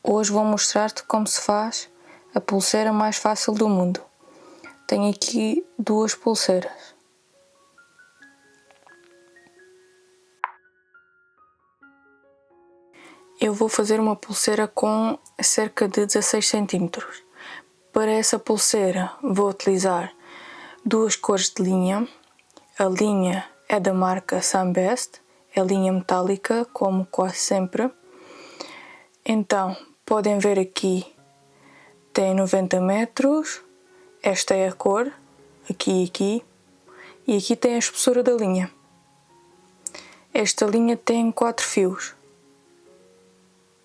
Hoje vou mostrar-te como se faz a pulseira mais fácil do mundo. Tenho aqui 2 pulseiras. Eu vou fazer uma pulseira com cerca de 16 cm. Para essa pulseira vou utilizar 2 cores de linha. A linha é da marca Sunbest, é linha metálica, como quase sempre. Então, podem ver aqui, tem 90 metros, esta é a cor, aqui e aqui, e aqui tem a espessura da linha. Esta linha tem 4 fios.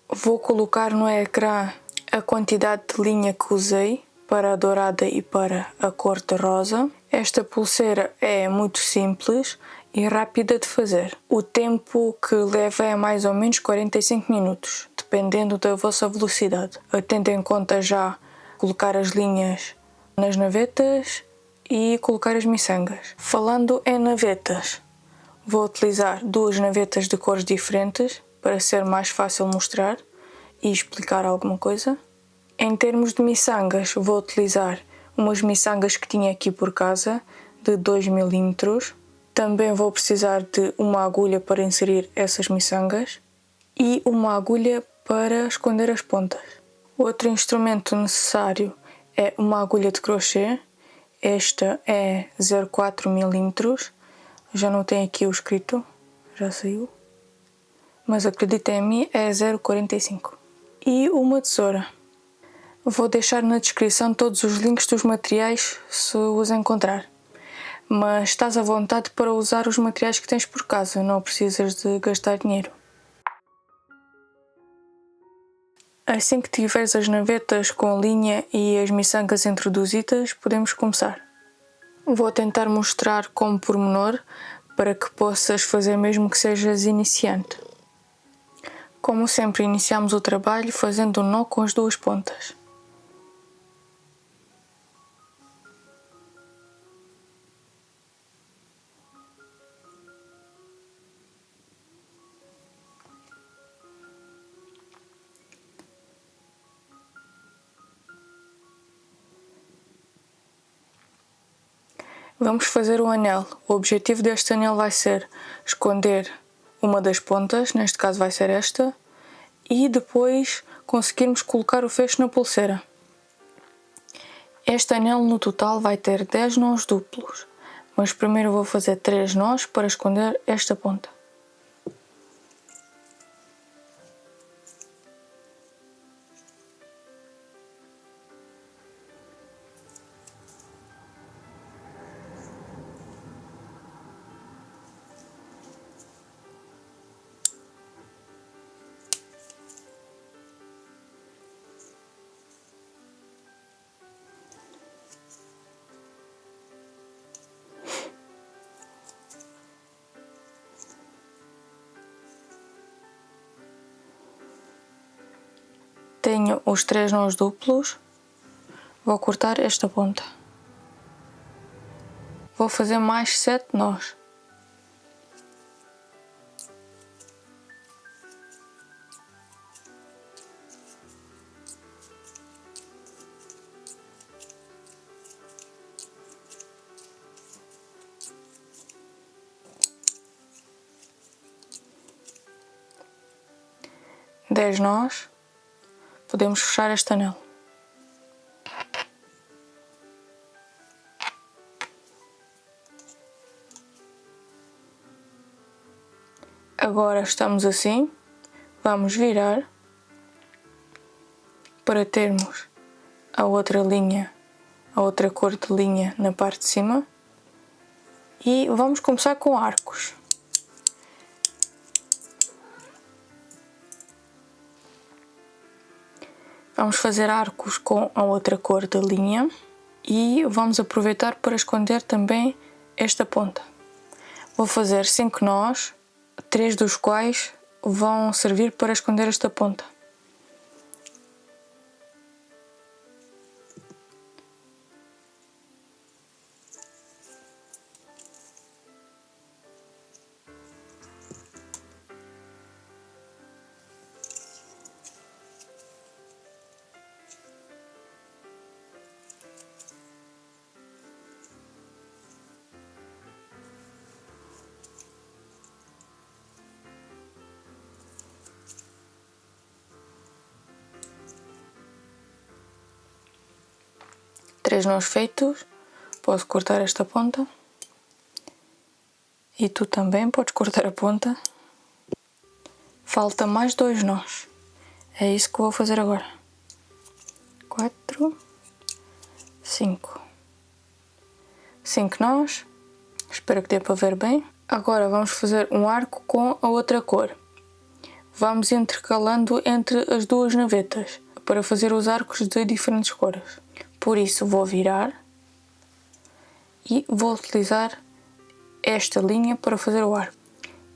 Vou colocar no ecrã a quantidade de linha que usei para a dourada e para a cor de rosa. Esta pulseira é muito simples e rápida de fazer. O tempo que leva é mais ou menos 45 minutos, dependendo da vossa velocidade. Tendo em conta já colocar as linhas nas navetas e colocar as miçangas. Falando em navetas, vou utilizar 2 navetas de cores diferentes para ser mais fácil mostrar e explicar alguma coisa. Em termos de miçangas, vou utilizar umas miçangas que tinha aqui por casa, de 2 mm. Também vou precisar de uma agulha para inserir essas miçangas e uma agulha para esconder as pontas. Outro instrumento necessário é uma agulha de crochê. Esta é 0,4 mm. Já não tem aqui o escrito, já saiu. Mas acreditem em mim, é 0,45. E uma tesoura. Vou deixar na descrição todos os links dos materiais se os encontrar. Mas estás à vontade para usar os materiais que tens por casa, não precisas de gastar dinheiro. Assim que tiveres as navetas com a linha e as miçangas introduzidas, podemos começar. Vou tentar mostrar com pormenor para que possas fazer mesmo que sejas iniciante. Como sempre, iniciamos o trabalho fazendo um nó com as 2 pontas. Vamos fazer o anel. O objetivo deste anel vai ser esconder uma das pontas, neste caso vai ser esta, e depois conseguirmos colocar o fecho na pulseira. Este anel no total vai ter 10 nós duplos, mas primeiro vou fazer 3 nós para esconder esta ponta. Tenho os 3 nós duplos, vou cortar esta ponta. Vou fazer mais 7 nós. Dez nós, podemos fechar este anel. Agora estamos assim, vamos virar para termos a outra linha, a outra cor de linha na parte de cima e vamos começar com arcos. Vamos fazer arcos com a outra cor da linha e vamos aproveitar para esconder também esta ponta. Vou fazer 5 nós, 3 dos quais vão servir para esconder esta ponta. 3 nós feitos. Posso cortar esta ponta. E tu também podes cortar a ponta. Falta mais 2 nós. É isso que vou fazer agora. 4, 5. 5 nós. Espero que dê para ver bem. Agora vamos fazer um arco com a outra cor. Vamos intercalando entre as duas navetas para fazer os arcos de diferentes cores. Por isso vou virar e vou utilizar esta linha para fazer o arco.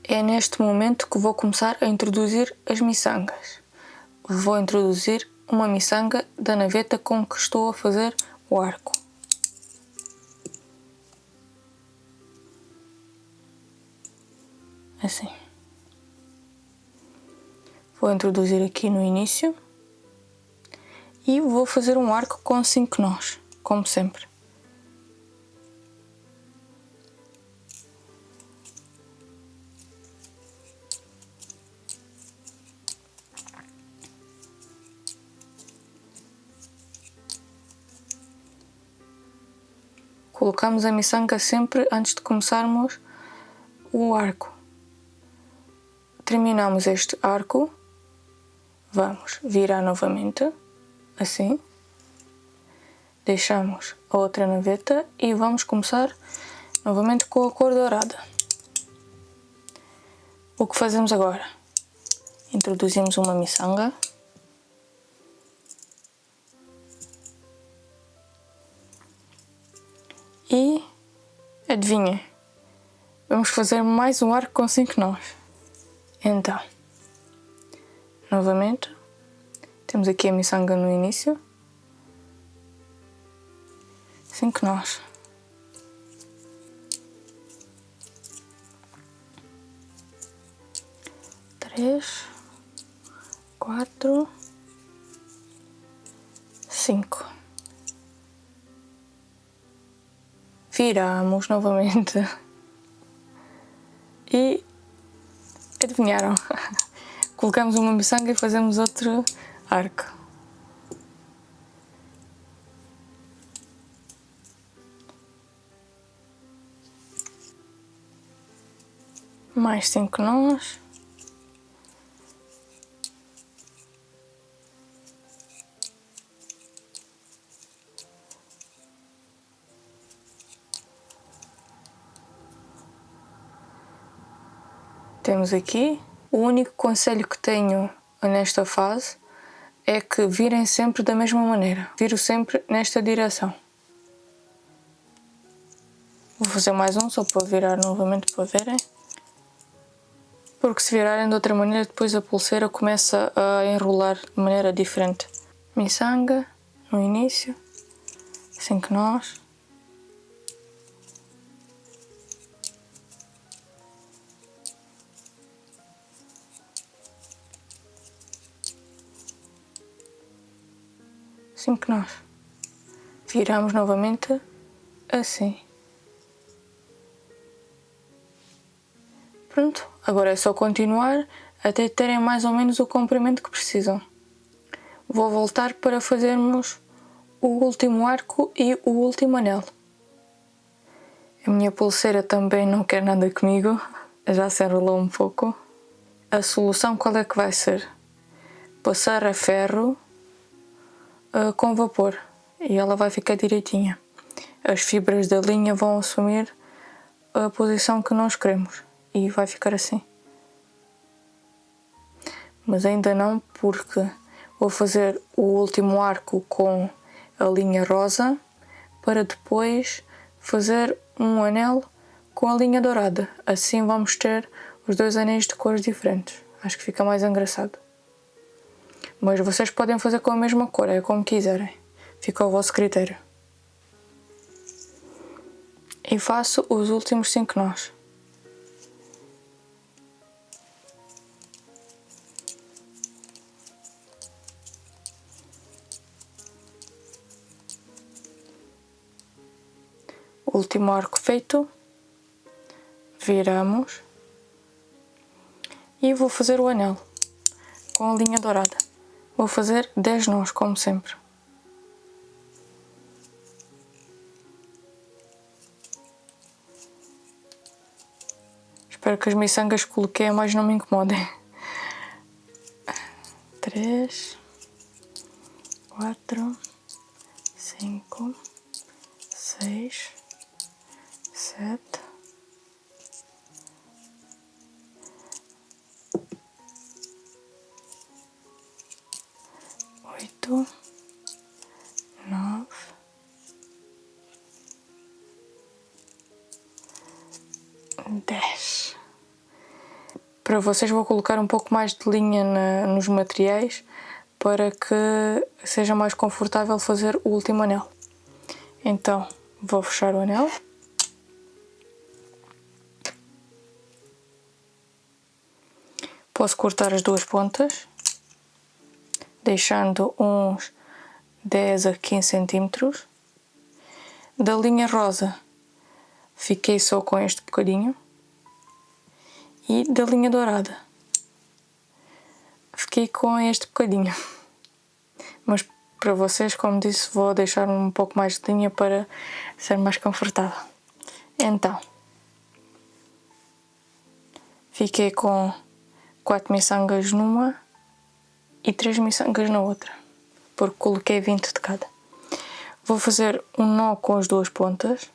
É neste momento que vou começar a introduzir as miçangas. Vou introduzir uma miçanga da naveta com que estou a fazer o arco. Assim. Vou introduzir aqui no início e vou fazer um arco com 5 nós, como sempre. Colocamos a miçanga sempre antes de começarmos o arco. Terminamos este arco, vamos virar novamente, assim. Deixamos a outra naveta e vamos começar novamente com a cor dourada. O que fazemos agora? Introduzimos uma miçanga. E, adivinha, vamos fazer mais um arco com 5 nós. Então, novamente, temos aqui a miçanga no início. 5 nós. Três, 4, 5. Viramos novamente. E adivinharam? Colocamos uma miçanga e fazemos outro arco. Mais 5 nós. Temos aqui. O único conselho que tenho nesta fase é que virem sempre da mesma maneira. Viro sempre nesta direção. Vou fazer mais um só para virar novamente para verem. Porque se virarem de outra maneira, depois a pulseira começa a enrolar de maneira diferente. Miçanga no início. 5 nós. Cinco nós. Viramos novamente assim. Pronto, agora é só continuar até terem mais ou menos o comprimento que precisam. Vou voltar para fazermos o último arco e o último anel. A minha pulseira também não quer nada comigo, já se enrolou um pouco. A solução qual é que vai ser? Passar a ferro com vapor e ela vai ficar direitinha. As fibras da linha vão assumir a posição que nós queremos e vai ficar assim. Mas ainda não, porque vou fazer o último arco com a linha rosa para depois fazer um anel com a linha dourada. Assim vamos ter os dois anéis de cores diferentes. Acho que fica mais engraçado. Mas vocês podem fazer com a mesma cor, é como quiserem. Fica ao vosso critério. E faço os últimos 5 nós. Último arco feito. Viramos. E vou fazer o anel com a linha dourada. Vou fazer 10 nós, como sempre. Espero que as miçangas que coloquei a mais não me incomodem. 3, 4, 5, 6, 7, 8, 9, 10. Para vocês vou colocar um pouco mais de linha nos materiais para que seja mais confortável fazer o último anel. Então vou fechar o anel. Posso cortar as duas pontas, deixando uns 10 a 15 centímetros. Da linha rosa fiquei só com este bocadinho. E da linha dourada fiquei com este bocadinho. Mas para vocês, como disse, vou deixar um pouco mais de linha para ser mais confortável. Então, fiquei com 4 miçangas numa e 3 miçangas na outra, porque coloquei 20 de cada. Vou fazer um nó com as duas pontas.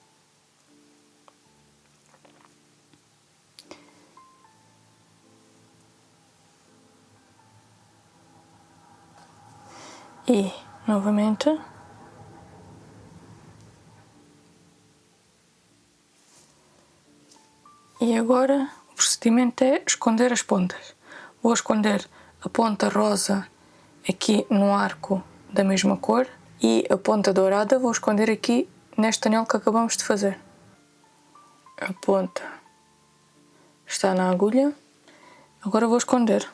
E, novamente, e agora o procedimento é esconder as pontas. Vou esconder a ponta rosa aqui no arco da mesma cor e a ponta dourada vou esconder aqui neste anel que acabamos de fazer. A ponta está na agulha, agora vou esconder.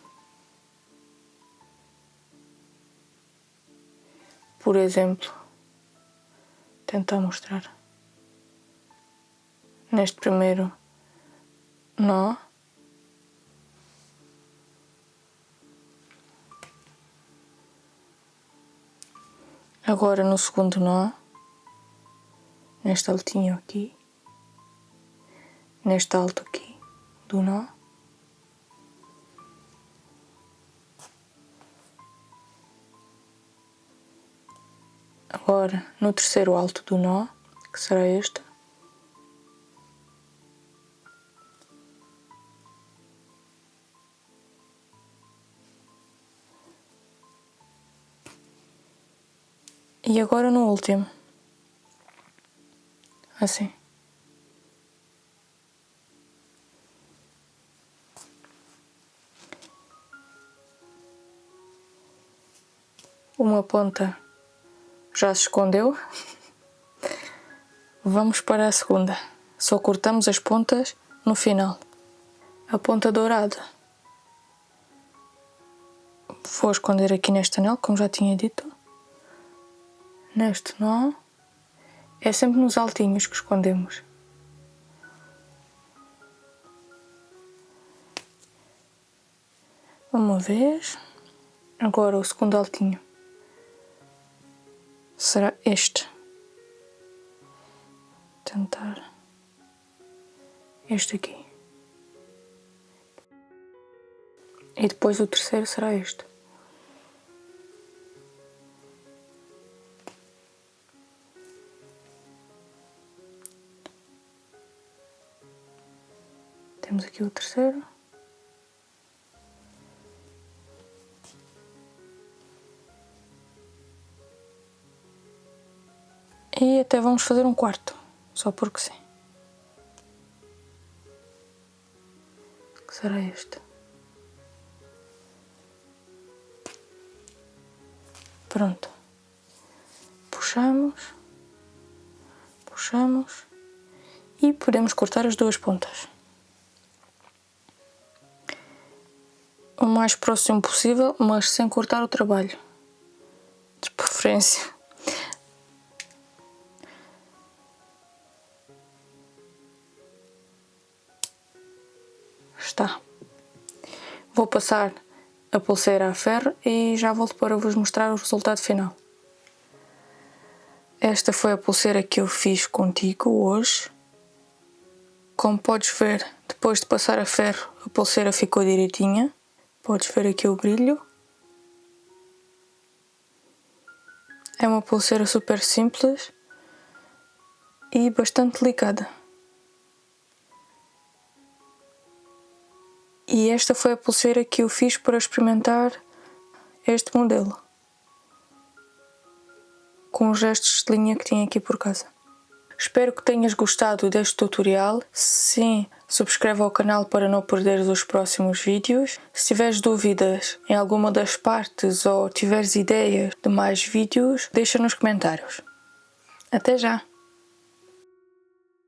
Por exemplo, tentar mostrar neste primeiro nó. Agora no segundo nó, neste altinho aqui, neste alto aqui do nó. Agora no terceiro alto do nó, que será este. E agora no último. Assim. Uma ponta já se escondeu. Vamos para a segunda. Só cortamos as pontas no final. A ponta dourada vou esconder aqui neste anel, como já tinha dito. Neste nó. É sempre nos altinhos que escondemos. Uma vez. Agora o segundo altinho será este. Tentar este aqui. E depois o terceiro será este. Temos aqui o terceiro. E até vamos fazer um quarto, só porque sim. Que será este. Pronto. Puxamos. Puxamos. E podemos cortar as duas pontas. O mais próximo possível, mas sem cortar o trabalho. De preferência. Está. Vou passar a pulseira a ferro e já volto para vos mostrar o resultado final. Esta foi a pulseira que eu fiz contigo hoje. Como podes ver, Depois de passar a ferro, a pulseira ficou direitinha. Podes ver aqui o brilho. É uma pulseira super simples e bastante delicada. E esta foi a pulseira que eu fiz para experimentar este modelo, com os restos de linha que tinha aqui por casa. Espero que tenhas gostado deste tutorial. Se sim, subscreve ao canal para não perderes os próximos vídeos. Se tiveres dúvidas em alguma das partes ou tiveres ideias de mais vídeos, deixa nos comentários. Até já!